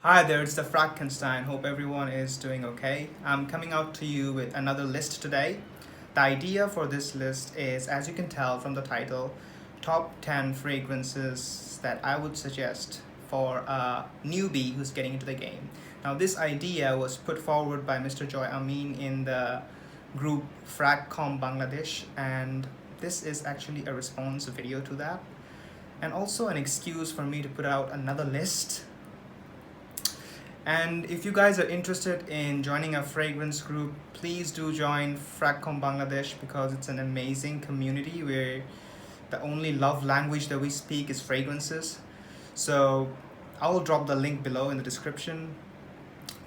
Hi there, it's the Frankenstein. Hope everyone is doing okay. I'm coming out to you with another list today. The idea for this list is, as you can tell from the title, top 10 fragrances that I would suggest for a newbie who's getting into the game. Now, this idea was put forward by Mr. Joy Amin in the group FragComm Bangladesh, and this is actually a response video to that, and also an excuse for me to put out another list. And if you guys are interested in joining a fragrance group, please do join FragComm Bangladesh because it's an amazing community where the only love language that we speak is fragrances. So I will drop the link below in the description.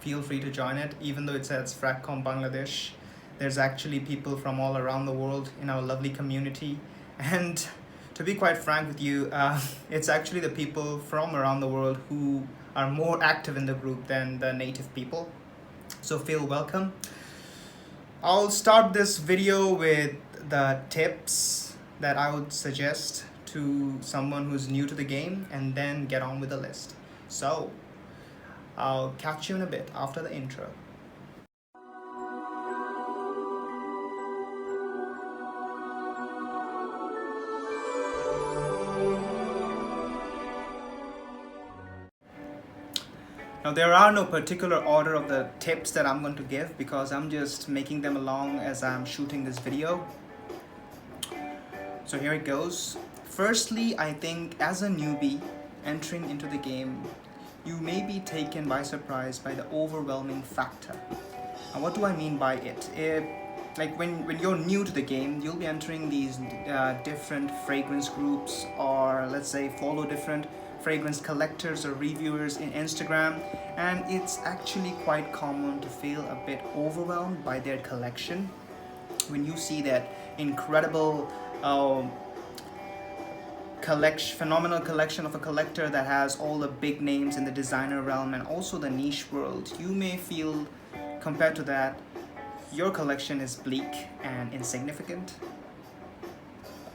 Feel free to join it. Even though it says FragComm Bangladesh, there's actually people from all around the world in our lovely community. And to be quite frank with you, it's actually the people from around the world who are more active in the group than the native people. So feel welcome. I'll start this video with the tips that I would suggest to someone who's new to the game and then get on with the list. So I'll catch you in a bit after the intro. Now, there are no particular order of the tips that I'm going to give because I'm just making them along as I'm shooting this video. So here it goes. Firstly, I think as a newbie entering into the game, you may be taken by surprise by the overwhelming factor. And what do I mean by it? Like when you're new to the game, you'll be entering these different fragrance groups, or let's say follow different fragrance collectors or reviewers in Instagram, and it's actually quite common to feel a bit overwhelmed by their collection when you see that incredible phenomenal collection of a collector that has all the big names in the designer realm and also the niche world. You may feel, compared to that, your collection is bleak and insignificant.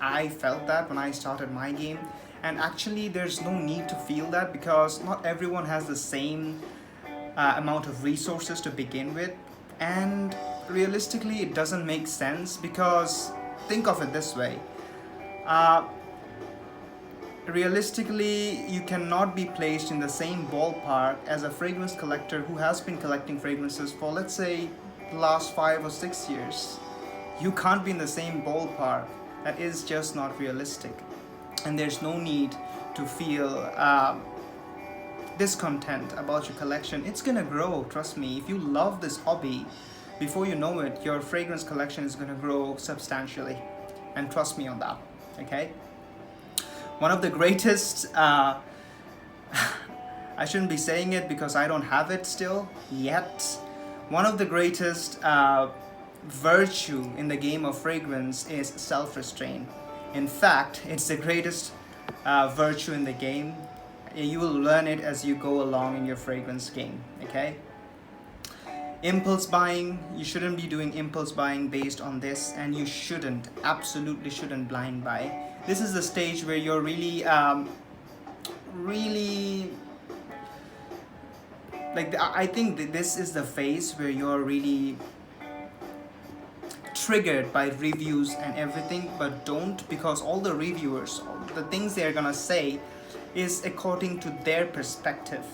I felt that when I started my game, and actually there's no need to feel that because not everyone has the same amount of resources to begin with, and realistically it doesn't make sense because think of it this way. Realistically, you cannot be placed in the same ballpark as a fragrance collector who has been collecting fragrances for, let's say, the last 5 or 6 years. You can't be in the same ballpark. That is just not realistic. And there's no need to feel discontent about your collection. It's gonna grow, trust me. If you love this hobby, before you know it, your fragrance collection is gonna grow substantially. And trust me on that, okay? One of the greatest, I shouldn't be saying it because I don't have it still, yet. One of the greatest virtue in the game of fragrance is self-restraint. In fact, it's the greatest virtue in the game. You will learn it as you go along in your fragrance game, okay? Impulse buying, you shouldn't be doing impulse buying based on this, and you absolutely shouldn't blind buy. This is the stage where you're really, I think this is the phase where you're really triggered by reviews and everything, but don't, because all the reviewers, the things they're gonna say is according to their perspective,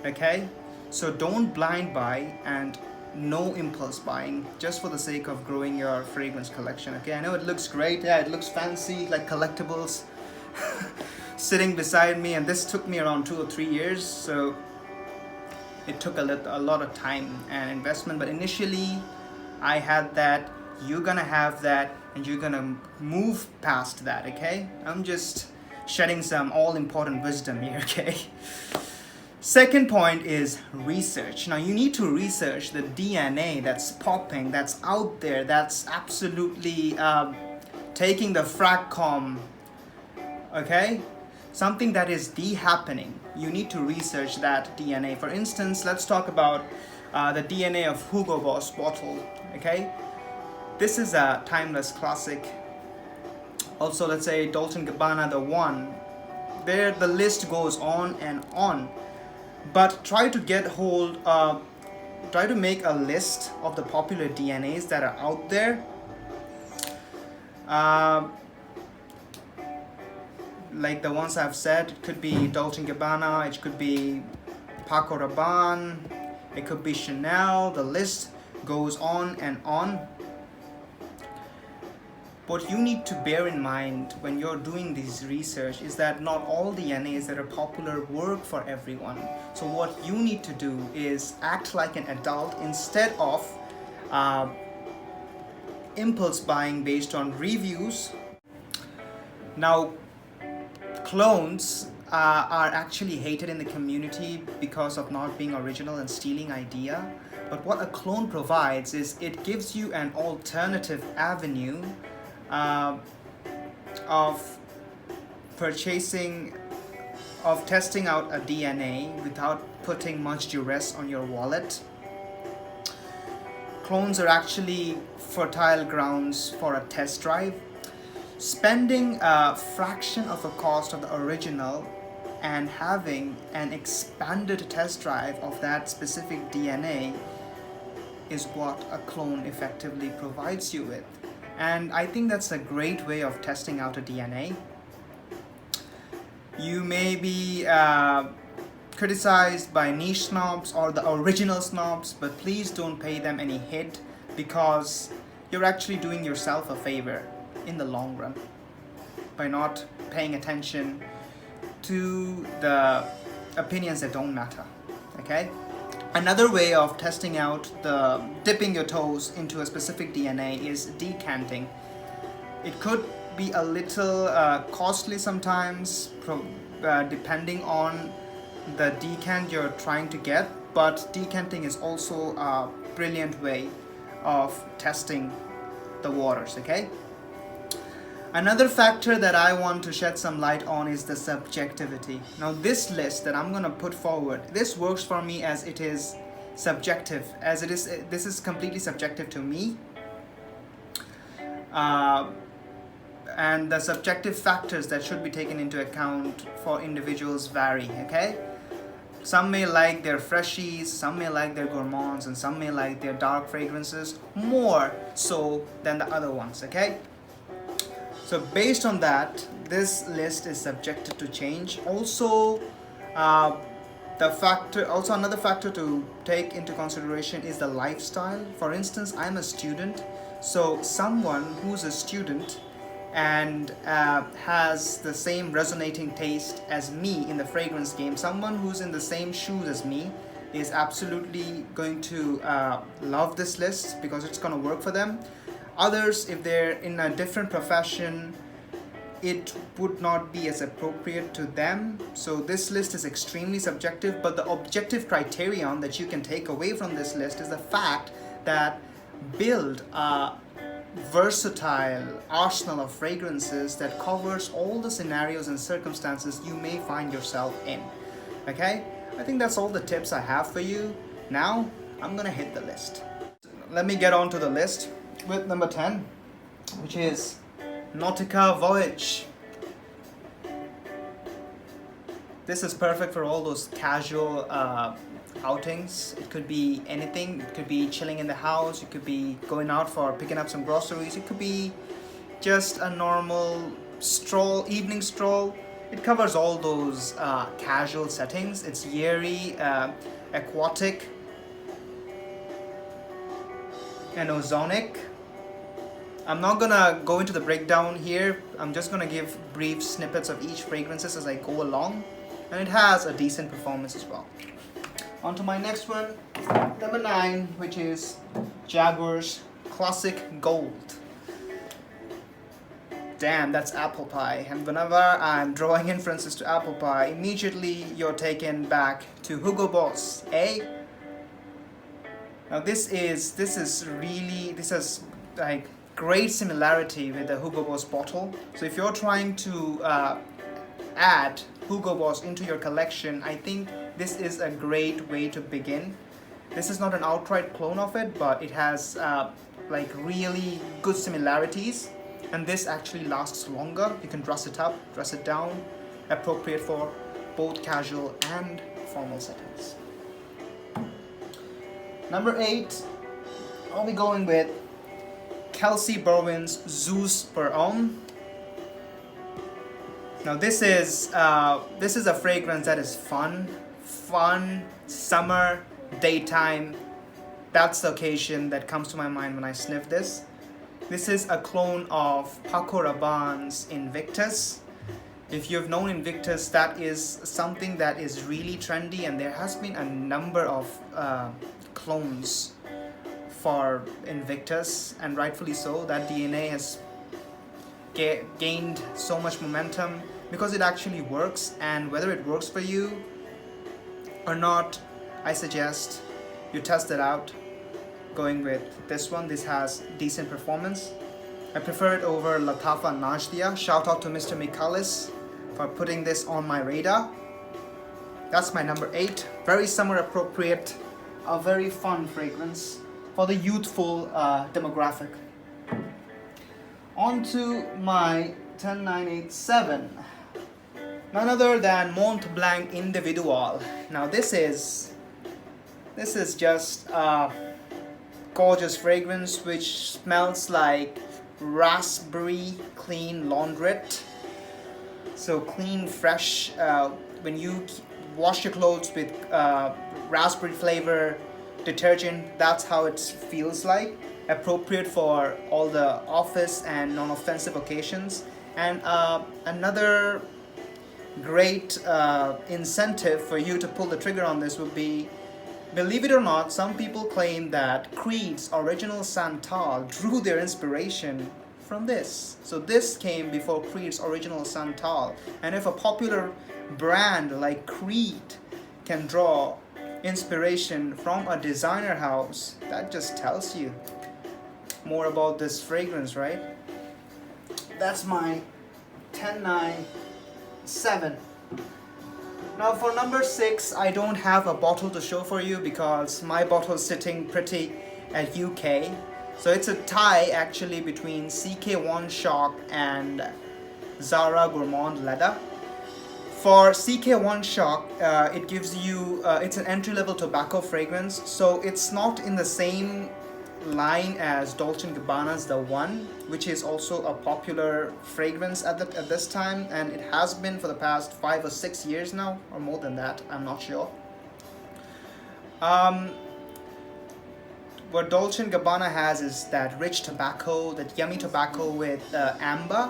okay? So don't blind buy and no impulse buying just for the sake of growing your fragrance collection, okay? I know it looks great, yeah, it looks fancy, like collectibles sitting beside me, and this took me around 2 or 3 years, so it took a lot of time and investment, but initially I had that. You're gonna have that, and you're gonna move past that, okay? I'm just shedding some all-important wisdom here, okay? Second point is research. Now, you need to research the DNA that's popping, that's out there, that's absolutely taking the FragComm, okay? Something that is happening. You need to research that DNA. For instance, let's talk about the DNA of Hugo Boss bottle, okay? This is a timeless classic. Also, let's say Dolce & Gabbana, the one. There, the list goes on and on. But try to try to make a list of the popular DNAs that are out there. Like the ones I've said, it could be Dolce & Gabbana, it could be Paco Rabanne, it could be Chanel. The list goes on and on. What you need to bear in mind when you're doing this research is that not all DNAs that are popular work for everyone. So what you need to do is act like an adult instead of impulse buying based on reviews. Now, clones are actually hated in the community because of not being original and stealing idea. But what a clone provides is it gives you an alternative avenue of testing out a DNA without putting much duress on your wallet. Clones are actually fertile grounds for a test drive. Spending a fraction of the cost of the original and having an expanded test drive of that specific DNA is what a clone effectively provides you with. And I think that's a great way of testing out a DNA. You may be criticized by niche snobs or the original snobs, but please don't pay them any heed, because you're actually doing yourself a favor in the long run by not paying attention to the opinions that don't matter. Okay? Another way of testing out dipping your toes into a specific DNA is decanting. It could be a little costly sometimes, depending on the decant you're trying to get, but decanting is also a brilliant way of testing the waters, okay? Another factor that I want to shed some light on is the subjectivity. Now, this list that I'm going to put forward, this works for me as it is subjective, this is completely subjective to me. And the subjective factors that should be taken into account for individuals vary, okay? Some may like their freshies, some may like their gourmands, and some may like their dark fragrances more so than the other ones, okay? So based on that, this list is subjected to change. Also, another factor to take into consideration is the lifestyle. For instance, I'm a student, so someone who's a student and has the same resonating taste as me in the fragrance game, someone who's in the same shoes as me is absolutely going to love this list because it's going to work for them. Others, if they're in a different profession, it would not be as appropriate to them. So this list is extremely subjective, but the objective criterion that you can take away from this list is the fact that build a versatile arsenal of fragrances that covers all the scenarios and circumstances you may find yourself in. Okay? I think that's all the tips I have for you. Now, I'm gonna hit the list. Let me get on to the list with number 10, which is Nautica Voyage. This is perfect for all those casual outings. It could be anything. It could be chilling in the house. It could be going out for picking up some groceries. It could be just a normal stroll, evening stroll. It covers all those casual settings. It's airy, aquatic, and ozonic. I'm not gonna go into the breakdown here. I'm just gonna give brief snippets of each fragrances as I go along, and it has a decent performance as well. On to my next one, number 9, which is Jaguar's Classic Gold. Damn, that's apple pie. And whenever I'm drawing inferences to apple pie, immediately you're taken back to Hugo Boss, eh? Now this has like great similarity with the Hugo Boss bottle. So if you're trying to add Hugo Boss into your collection, I think this is a great way to begin. This is not an outright clone of it, but it has like really good similarities, and this actually lasts longer. You can dress it up, dress it down, appropriate for both casual and formal settings. Number 8, I'll be going with Kelsey Berwin's Zeus Per Homme. Now this is a fragrance that is fun, summer, daytime. That's the occasion that comes to my mind when I sniff this. This is a clone of Paco Rabanne's Invictus. If you've known Invictus, that is something that is really trendy, and there has been a number of clones for Invictus, and rightfully so. That DNA has gained so much momentum because it actually works, and whether it works for you or not, I suggest you test it out going with this one. This has decent performance. I prefer it over Latafa Najdia. Shout out to Mr. Mikalis for putting this on my radar. That's my number 8. Very summer appropriate, a very fun fragrance for the youthful demographic. On to my 10987. None other than Mont Blanc Individual. Now this is just a gorgeous fragrance which smells like raspberry clean laundrette. So clean, fresh. When you wash your clothes with raspberry flavor detergent, that's how it feels like. Appropriate for all the office and non-offensive occasions. And another great incentive for you to pull the trigger on this would be, believe it or not, some people claim that Creed's original Santal drew their inspiration from this. So this came before Creed's original Santal. And if a popular brand like Creed can draw inspiration from a designer house, that just tells you more about this fragrance, right? That's my 10987. Now for number 6, I don't have a bottle to show for you because my bottle is sitting pretty at UK. So it's a tie actually between CK1 Shock and Zara Gourmand Leather. For CK1 Shock, it gives you, it's an entry-level tobacco fragrance, so it's not in the same line as Dolce & Gabbana's The One, which is also a popular fragrance at this time, and it has been for the past 5 or 6 years now, or more than that, I'm not sure. What Dolce & Gabbana has is that rich tobacco, that yummy tobacco with amber.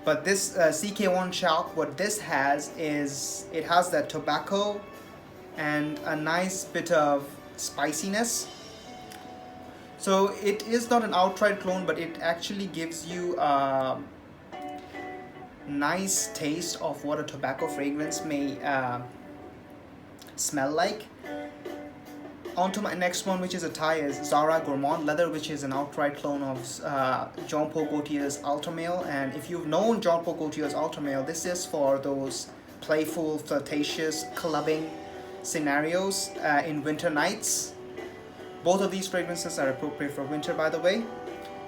But this CK1 Shock, what this has is, it has that tobacco and a nice bit of spiciness. So it is not an outright clone, but it actually gives you a nice taste of what a tobacco fragrance may smell like. On to my next one, which is a tie, is Zara Gourmand Leather, which is an outright clone of Jean-Paul Gaultier's Ultra Male. And if you've known Jean-Paul Gaultier's Ultra Male, this is for those playful, flirtatious, clubbing scenarios in winter nights. Both of these fragrances are appropriate for winter, by the way.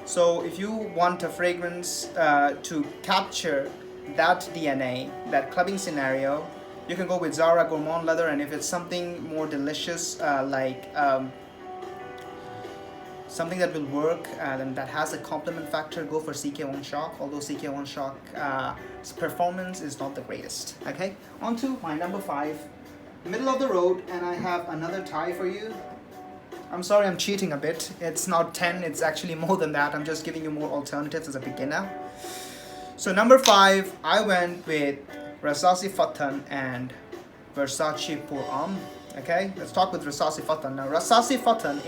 So if you want a fragrance to capture that DNA, that clubbing scenario, you can go with Zara Gourmand Leather. And if it's something more delicious, like something that will work and that has a complement factor, go for CK1 Shock, although CK1 Shock's performance is not the greatest. Okay, on to my number 5, middle of the road, and I have another tie for you. I'm sorry, I'm cheating a bit. It's not 10, it's actually more than that. I'm just giving you more alternatives as a beginner. So number 5, I went with Rasasi Fatan and Versace Pour Homme. Okay, let's talk with Rasasi Fatan. Now Rasasi Fatan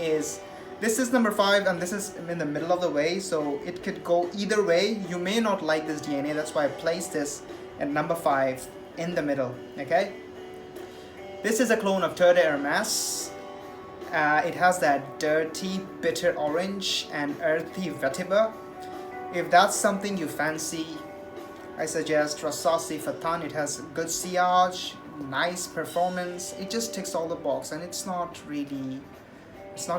this is number 5, and this is in the middle of the way, so it could go either way. You may not like this DNA, that's why I placed this at number 5 in the middle. Okay, this is a clone of Terre de Hermes. It has that dirty, bitter orange and earthy vetiver. If that's something you fancy, I suggest Rasasi Fatan. It has good sillage, nice performance. It just ticks all the boxes, and it's not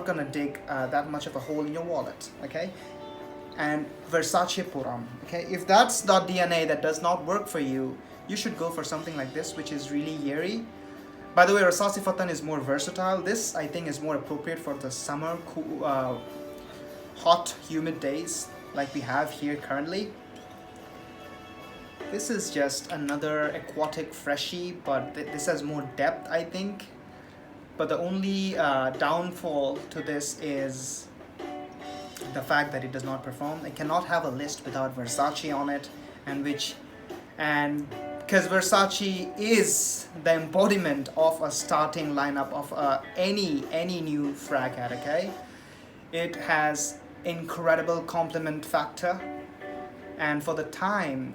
gonna dig that much of a hole in your wallet. Okay, and Versace Pour Homme. Okay, if that's the DNA that does not work for you, you should go for something like this, which is really yeary. By the way, Rasasi Fatan is more versatile. This I think is more appropriate for the summer, cool, hot, humid days like we have here currently. This is just another aquatic freshie, but this has more depth, I think. But the only downfall to this is the fact that it does not perform. It cannot have a list without Versace on it, and because Versace is the embodiment of a starting lineup of any new frag hat, okay? It has incredible complement factor, and for the time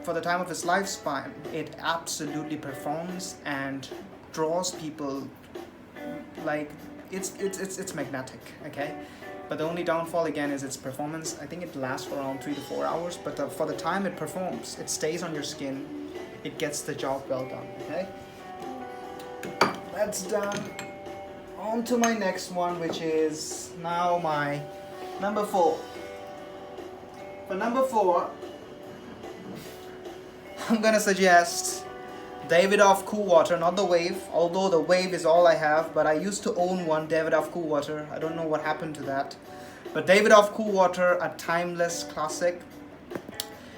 for the time of its lifespan, it absolutely performs and draws people. Like it's magnetic, okay? But the only downfall again is its performance. I think it lasts for around 3 to 4 hours, but for the time it performs, it stays on your skin, it gets the job well done, okay? That's done. On to my next one, which is now my number 4. For number 4, I'm gonna suggest Davidoff Cool Water, not the Wave, although the Wave is all I have, but I used to own one Davidoff Cool Water. I don't know what happened to that. But Davidoff Cool Water, a timeless classic.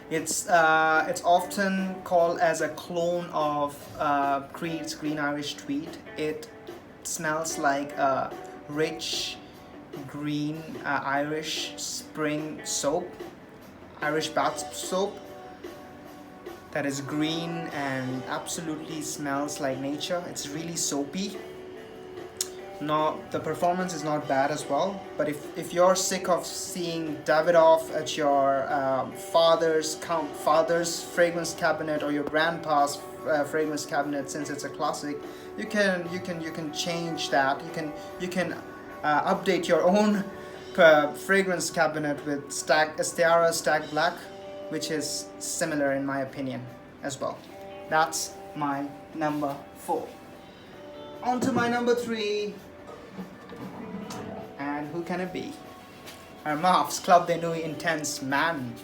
It's often called as a clone of Creed's Green Irish Tweed. It smells like a rich green Irish spring soap, Irish bath soap. That is green and absolutely smells like nature. It's really soapy. The performance is not bad as well, but if you're sick of seeing Davidoff at your father's fragrance cabinet or your grandpa's fragrance cabinet, since it's a classic, you can change that. You can update your own fragrance cabinet with Esteara Stag Black, which is similar in my opinion as well. That's my number 4. On to my number 3. And who can it be? Hermaf's Club de Nuit Intense Man.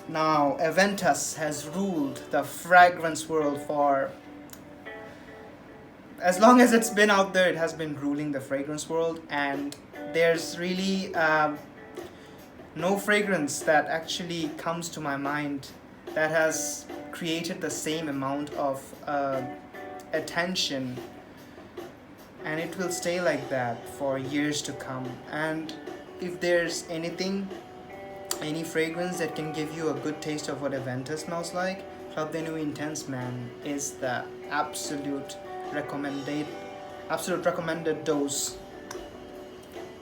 Now, Aventus has ruled the fragrance world for as long as it's been out there. It has been ruling the fragrance world, and there's really no fragrance that actually comes to my mind that has created the same amount of attention, and it will stay like that for years to come. And if there's any fragrance that can give you a good taste of what Aventus smells like, Club de Nuit Intense Man is the absolute recommended dose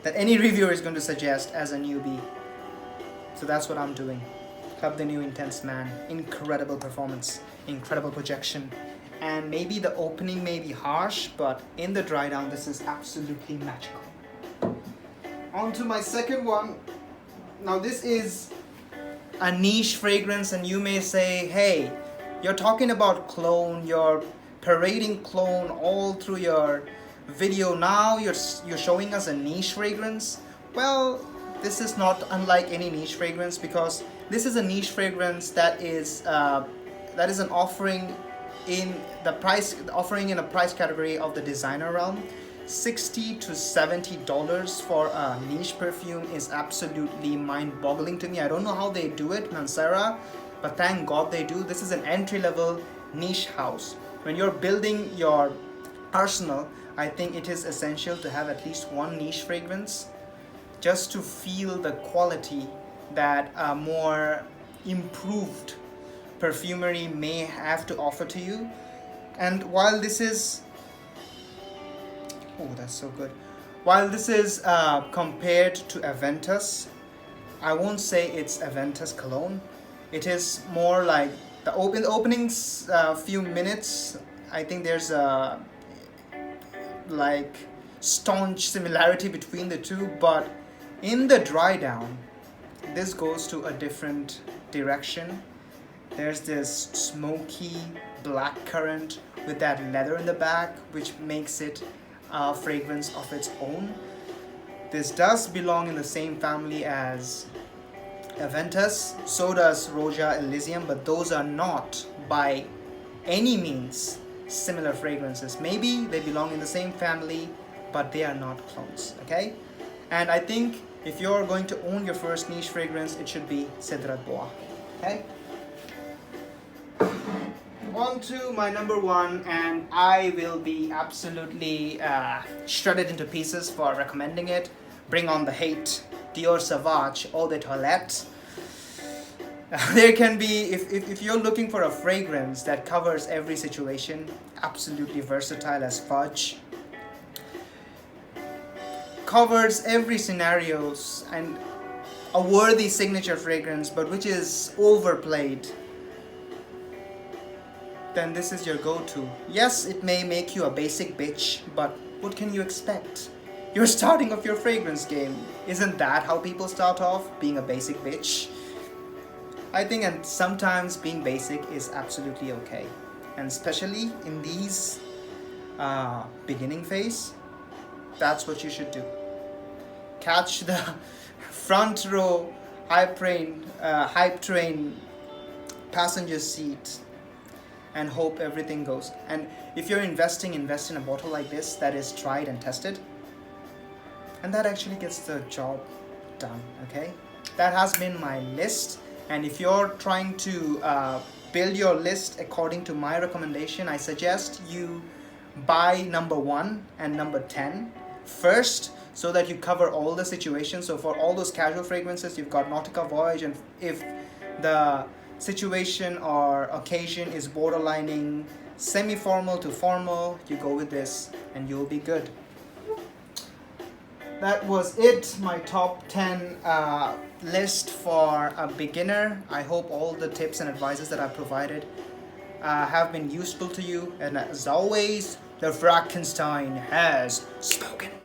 that any reviewer is going to suggest as a newbie. So that's what I'm doing. Club de Nuit Intense Man. Incredible performance, incredible projection. And maybe the opening may be harsh, but in the dry down, this is absolutely magical. On to my second one. Now this is a niche fragrance, and you may say, hey, you're talking about cologne, you're parading cologne all through your video. Now you're showing us a niche fragrance. Well, this is not unlike any niche fragrance, because this is a niche fragrance that is an offering in a price category of the designer realm. $60 to $70 for a niche perfume is absolutely mind-boggling to me. I don't know how they do it, Mansera, but thank God they do. This is an entry-level niche house. When you're building your arsenal, I think it is essential to have at least one niche fragrance, just to feel the quality that a more improved perfumery may have to offer to you. And while this is that's so good. While this is compared to Aventus, I won't say it's Aventus cologne. It is more like the opening few minutes. I think there's a staunch similarity between the two, but in the dry down, this goes to a different direction. There's this smoky black currant with that leather in the back, which makes it a fragrance of its own. This does belong in the same family as Aventus, so does Roja Elysium, but those are not by any means similar fragrances. Maybe they belong in the same family, but they are not clones, okay? And I think if you're going to own your first niche fragrance, it should be Sidrat Bois, okay? On to my number one, and I will be absolutely shredded into pieces for recommending it. Bring on the hate. Dior Sauvage Eau de Toilette. There can be, if you're looking for a fragrance that covers every situation, absolutely versatile as fudge, covers every scenarios, and a worthy signature fragrance, but which is overplayed, then this is your go-to. Yes, it may make you a basic bitch, but what can you expect? You're starting off your fragrance game. Isn't that how people start off? Being a basic bitch? I think, and sometimes being basic is absolutely okay. And especially in these beginning phase, that's what you should do. Catch the front row hype train passenger seat and hope everything goes. And if you're invest in a bottle like this that is tried and tested, and that actually gets the job done, okay? That has been my list. And if you're trying to build your list according to my recommendation, I suggest you buy number 1 and number 10 first, so that you cover all the situations. So for all those casual fragrances, you've got Nautica Voyage, and if the situation or occasion is borderlining semi-formal to formal, you go with this and you'll be good. That was it, my top 10 list for a beginner. I hope all the tips and advices that I provided have been useful to you. And as always, the Frankenstein has spoken.